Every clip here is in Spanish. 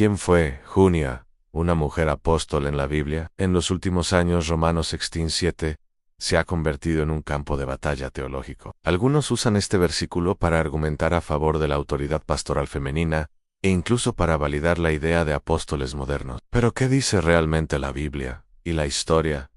¿Quién fue Junia, una mujer apóstol en la Biblia? En los últimos años, Romanos 16:7 se ha convertido en un campo de batalla teológico. Algunos usan este versículo para argumentar a favor de la autoridad pastoral femenina e incluso para validar la idea de apóstoles modernos. Pero ¿qué dice realmente la Biblia y la historia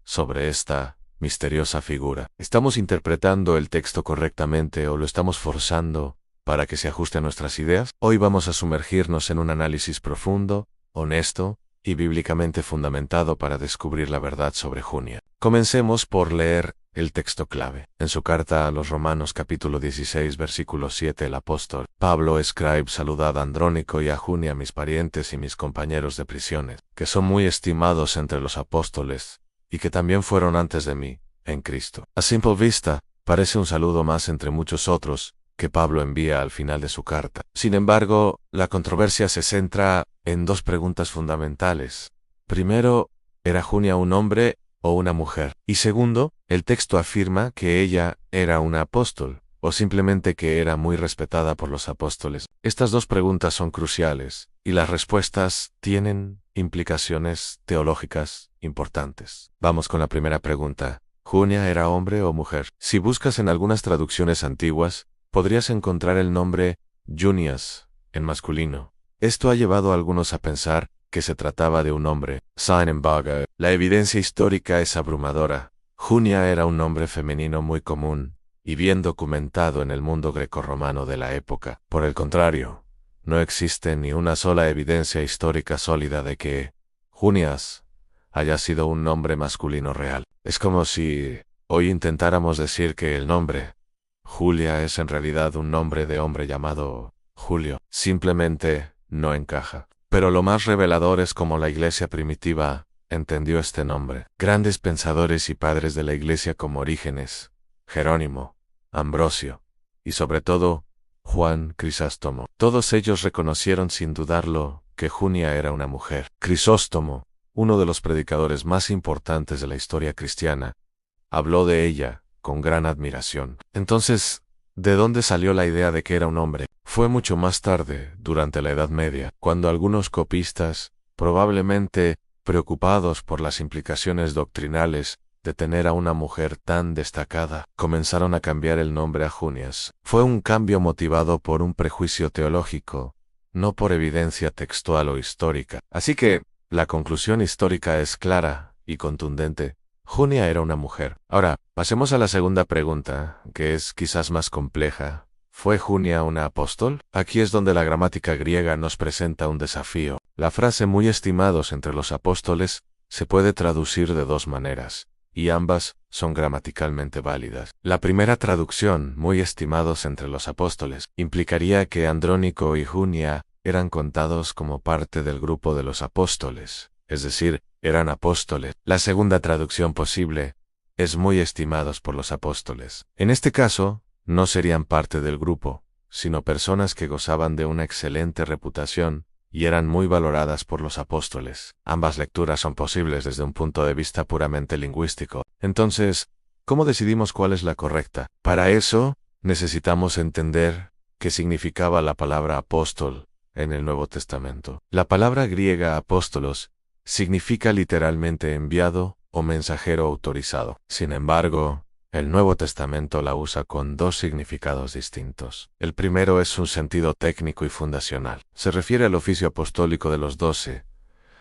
sobre esta misteriosa figura? ¿Estamos interpretando el texto correctamente o lo estamos forzando para que se ajuste a nuestras ideas? Hoy vamos a sumergirnos en un análisis profundo, honesto y bíblicamente fundamentado para descubrir la verdad sobre Junia. Comencemos por leer el texto clave. En su carta a los Romanos capítulo 16 versículo 7 el apóstol Pablo escribe: saludad a Andrónico y a Junia, mis parientes y mis compañeros de prisiones, que son muy estimados entre los apóstoles, y que también fueron antes de mí, en Cristo. A simple vista, parece un saludo más entre muchos otros que Pablo envía al final de su carta. Sin embargo, la controversia se centra en dos preguntas fundamentales. Primero, ¿era Junia un hombre o una mujer? Y segundo, el texto afirma que ella era una apóstol, o simplemente que era muy respetada por los apóstoles. Estas dos preguntas son cruciales, y las respuestas tienen implicaciones teológicas importantes. Vamos con la primera pregunta. ¿Junia era hombre o mujer? Si buscas en algunas traducciones antiguas, podrías encontrar el nombre Junias en masculino. Esto ha llevado a algunos a pensar que se trataba de un hombre. Sin embargo, la evidencia histórica es abrumadora. Junia era un nombre femenino muy común y bien documentado en el mundo grecorromano de la época. Por el contrario, no existe ni una sola evidencia histórica sólida de que Junias haya sido un nombre masculino real. Es como si hoy intentáramos decir que el nombre Julia es en realidad un nombre de hombre llamado Julio. Simplemente no encaja. Pero lo más revelador es cómo la iglesia primitiva entendió este nombre. Grandes pensadores y padres de la iglesia como Orígenes, Jerónimo, Ambrosio y sobre todo Juan Crisóstomo. Todos ellos reconocieron sin dudarlo que Junia era una mujer. Crisóstomo, uno de los predicadores más importantes de la historia cristiana, habló de ella con gran admiración. Entonces, ¿de dónde salió la idea de que era un hombre? Fue mucho más tarde, durante la Edad Media, cuando algunos copistas, probablemente preocupados por las implicaciones doctrinales de tener a una mujer tan destacada, comenzaron a cambiar el nombre a Junias. Fue un cambio motivado por un prejuicio teológico, no por evidencia textual o histórica. Así que, la conclusión histórica es clara y contundente. Junia era una mujer. Ahora, pasemos a la segunda pregunta, que es quizás más compleja. ¿Fue Junia una apóstol? Aquí es donde la gramática griega nos presenta un desafío. La frase muy estimados entre los apóstoles se puede traducir de dos maneras, y ambas son gramaticalmente válidas. La primera traducción, muy estimados entre los apóstoles, implicaría que Andrónico y Junia eran contados como parte del grupo de los apóstoles, es decir, eran apóstoles. La segunda traducción posible es muy estimados por los apóstoles. En este caso, no serían parte del grupo, sino personas que gozaban de una excelente reputación y eran muy valoradas por los apóstoles. Ambas lecturas son posibles desde un punto de vista puramente lingüístico. Entonces, ¿cómo decidimos cuál es la correcta? Para eso, necesitamos entender qué significaba la palabra apóstol en el Nuevo Testamento. La palabra griega apóstolos significa literalmente enviado o mensajero autorizado. Sin embargo, el Nuevo Testamento la usa con dos significados distintos. El primero es un sentido técnico y fundacional. Se refiere al oficio apostólico de los 12,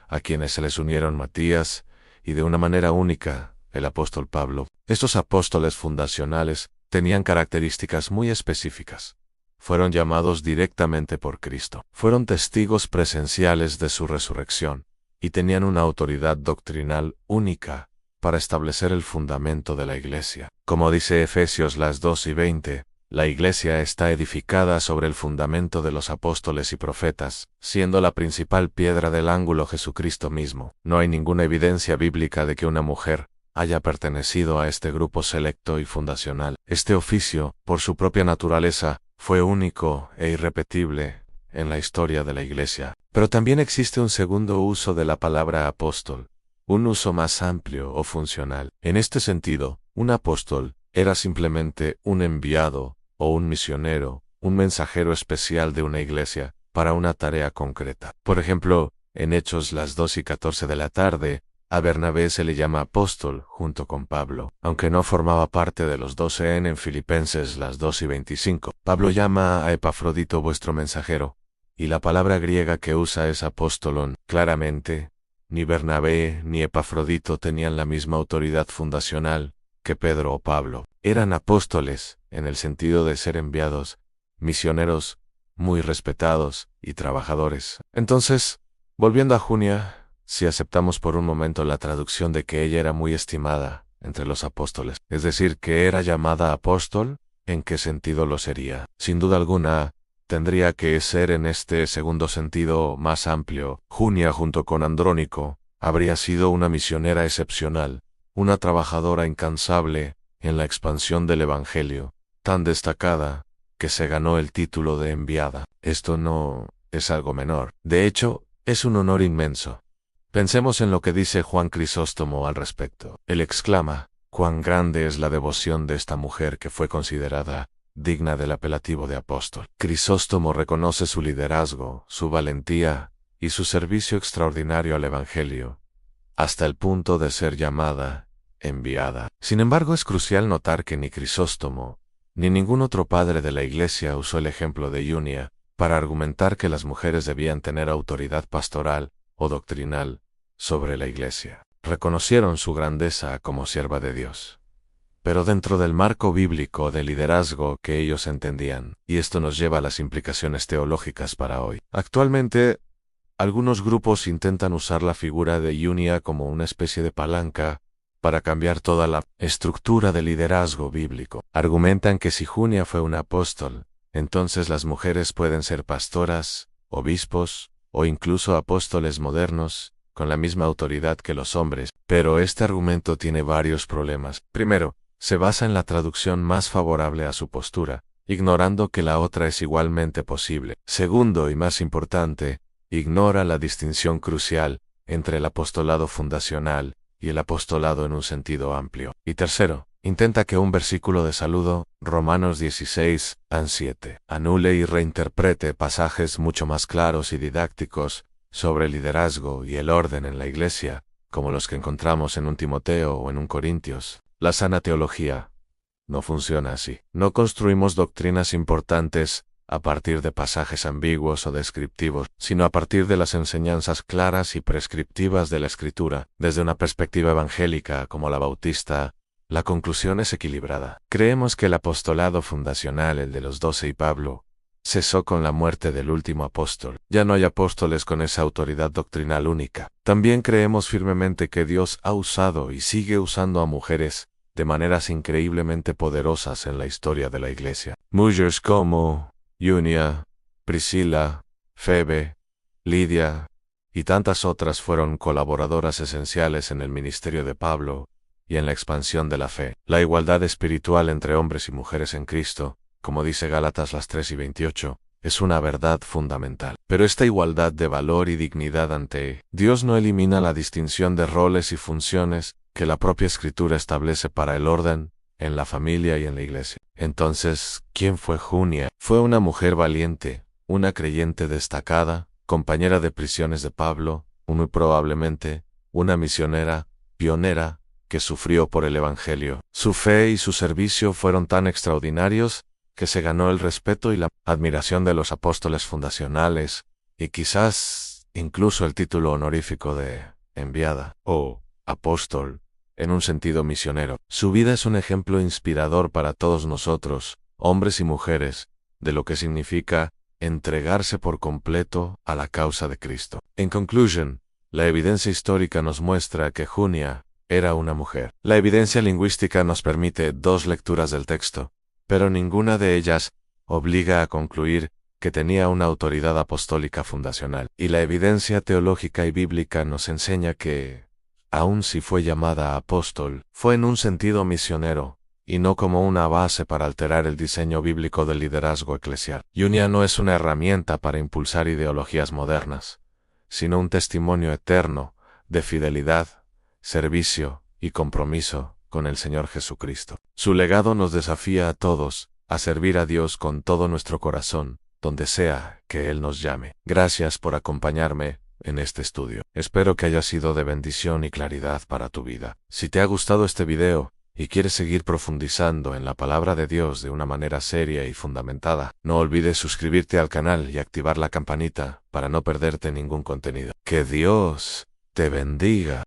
a quienes se les unieron Matías y de una manera única el apóstol Pablo. Estos apóstoles fundacionales tenían características muy específicas. Fueron llamados directamente por Cristo. Fueron testigos presenciales de su resurrección y tenían una autoridad doctrinal única para establecer el fundamento de la iglesia. Como dice Efesios 2:20, la iglesia está edificada sobre el fundamento de los apóstoles y profetas, siendo la principal piedra del ángulo Jesucristo mismo. No hay ninguna evidencia bíblica de que una mujer haya pertenecido a este grupo selecto y fundacional. Este oficio, por su propia naturaleza, fue único e irrepetible en la historia de la iglesia. Pero también existe un segundo uso de la palabra apóstol, un uso más amplio o funcional. En este sentido, un apóstol era simplemente un enviado o un misionero, un mensajero especial de una iglesia, para una tarea concreta. Por ejemplo, en Hechos las 2:14 de la tarde, a Bernabé se le llama apóstol junto con Pablo, aunque no formaba parte de los 12 en Filipenses las 2:25. Pablo llama a Epafrodito vuestro mensajero, y la palabra griega que usa es apóstolon. Claramente, ni Bernabé ni Epafrodito tenían la misma autoridad fundacional que Pedro o Pablo. Eran apóstoles, en el sentido de ser enviados, misioneros, muy respetados y trabajadores. Entonces, volviendo a Junia, si aceptamos por un momento la traducción de que ella era muy estimada entre los apóstoles, es decir, que era llamada apóstol, ¿en qué sentido lo sería? Sin duda alguna, tendría que ser en este segundo sentido más amplio. Junia, junto con Andrónico, habría sido una misionera excepcional, una trabajadora incansable en la expansión del Evangelio, tan destacada que se ganó el título de enviada. Esto no es algo menor. De hecho, es un honor inmenso. Pensemos en lo que dice Juan Crisóstomo al respecto. Él exclama: «Cuán grande es la devoción de esta mujer que fue considerada digna del apelativo de apóstol». Crisóstomo reconoce su liderazgo, su valentía y su servicio extraordinario al Evangelio, hasta el punto de ser llamada enviada. Sin embargo, es crucial notar que ni Crisóstomo, ni ningún otro padre de la Iglesia usó el ejemplo de Junia para argumentar que las mujeres debían tener autoridad pastoral o doctrinal sobre la Iglesia. Reconocieron su grandeza como sierva de Dios, pero dentro del marco bíblico de liderazgo que ellos entendían, y esto nos lleva a las implicaciones teológicas para hoy. Actualmente, algunos grupos intentan usar la figura de Junia como una especie de palanca para cambiar toda la estructura de liderazgo bíblico. Argumentan que si Junia fue un apóstol, entonces las mujeres pueden ser pastoras, obispos, o incluso apóstoles modernos, con la misma autoridad que los hombres. Pero este argumento tiene varios problemas. Primero, se basa en la traducción más favorable a su postura, ignorando que la otra es igualmente posible. Segundo, y más importante, ignora la distinción crucial entre el apostolado fundacional y el apostolado en un sentido amplio. Y tercero, intenta que un versículo de saludo, Romanos 16:7, anule y reinterprete pasajes mucho más claros y didácticos sobre el liderazgo y el orden en la Iglesia, como los que encontramos en un Timoteo o en un Corintios. La sana teología no funciona así. No construimos doctrinas importantes a partir de pasajes ambiguos o descriptivos, sino a partir de las enseñanzas claras y prescriptivas de la Escritura. Desde una perspectiva evangélica como la bautista, la conclusión es equilibrada. Creemos que el apostolado fundacional, el de los 12 y Pablo, cesó con la muerte del último apóstol. Ya no hay apóstoles con esa autoridad doctrinal única. También creemos firmemente que Dios ha usado y sigue usando a mujeres de maneras increíblemente poderosas en la historia de la Iglesia. Mujeres como Junia, Priscila, Febe, Lidia y tantas otras fueron colaboradoras esenciales en el ministerio de Pablo y en la expansión de la fe. La igualdad espiritual entre hombres y mujeres en Cristo, como dice Gálatas las 3:28, es una verdad fundamental. Pero esta igualdad de valor y dignidad ante Dios no elimina la distinción de roles y funciones que la propia Escritura establece para el orden en la familia y en la Iglesia. Entonces, ¿quién fue Junia? Fue una mujer valiente, una creyente destacada, compañera de prisiones de Pablo, muy probablemente una misionera, pionera, que sufrió por el Evangelio. Su fe y su servicio fueron tan extraordinarios que se ganó el respeto y la admiración de los apóstoles fundacionales, y quizás incluso el título honorífico de enviada o apóstol, en un sentido misionero. Su vida es un ejemplo inspirador para todos nosotros, hombres y mujeres, de lo que significa entregarse por completo a la causa de Cristo. En conclusión, la evidencia histórica nos muestra que Junia era una mujer. La evidencia lingüística nos permite dos lecturas del texto, pero ninguna de ellas obliga a concluir que tenía una autoridad apostólica fundacional. Y la evidencia teológica y bíblica nos enseña que, aun si fue llamada apóstol, fue en un sentido misionero, y no como una base para alterar el diseño bíblico del liderazgo eclesial. Junia no es una herramienta para impulsar ideologías modernas, sino un testimonio eterno de fidelidad, servicio y compromiso con el Señor Jesucristo. Su legado nos desafía a todos a servir a Dios con todo nuestro corazón donde sea que Él nos llame. Gracias por acompañarme en este estudio. Espero que haya sido de bendición y claridad para tu vida. Si te ha gustado este video y quieres seguir profundizando en la palabra de Dios de una manera seria y fundamentada, no olvides suscribirte al canal y activar la campanita para no perderte ningún contenido. Que Dios te bendiga.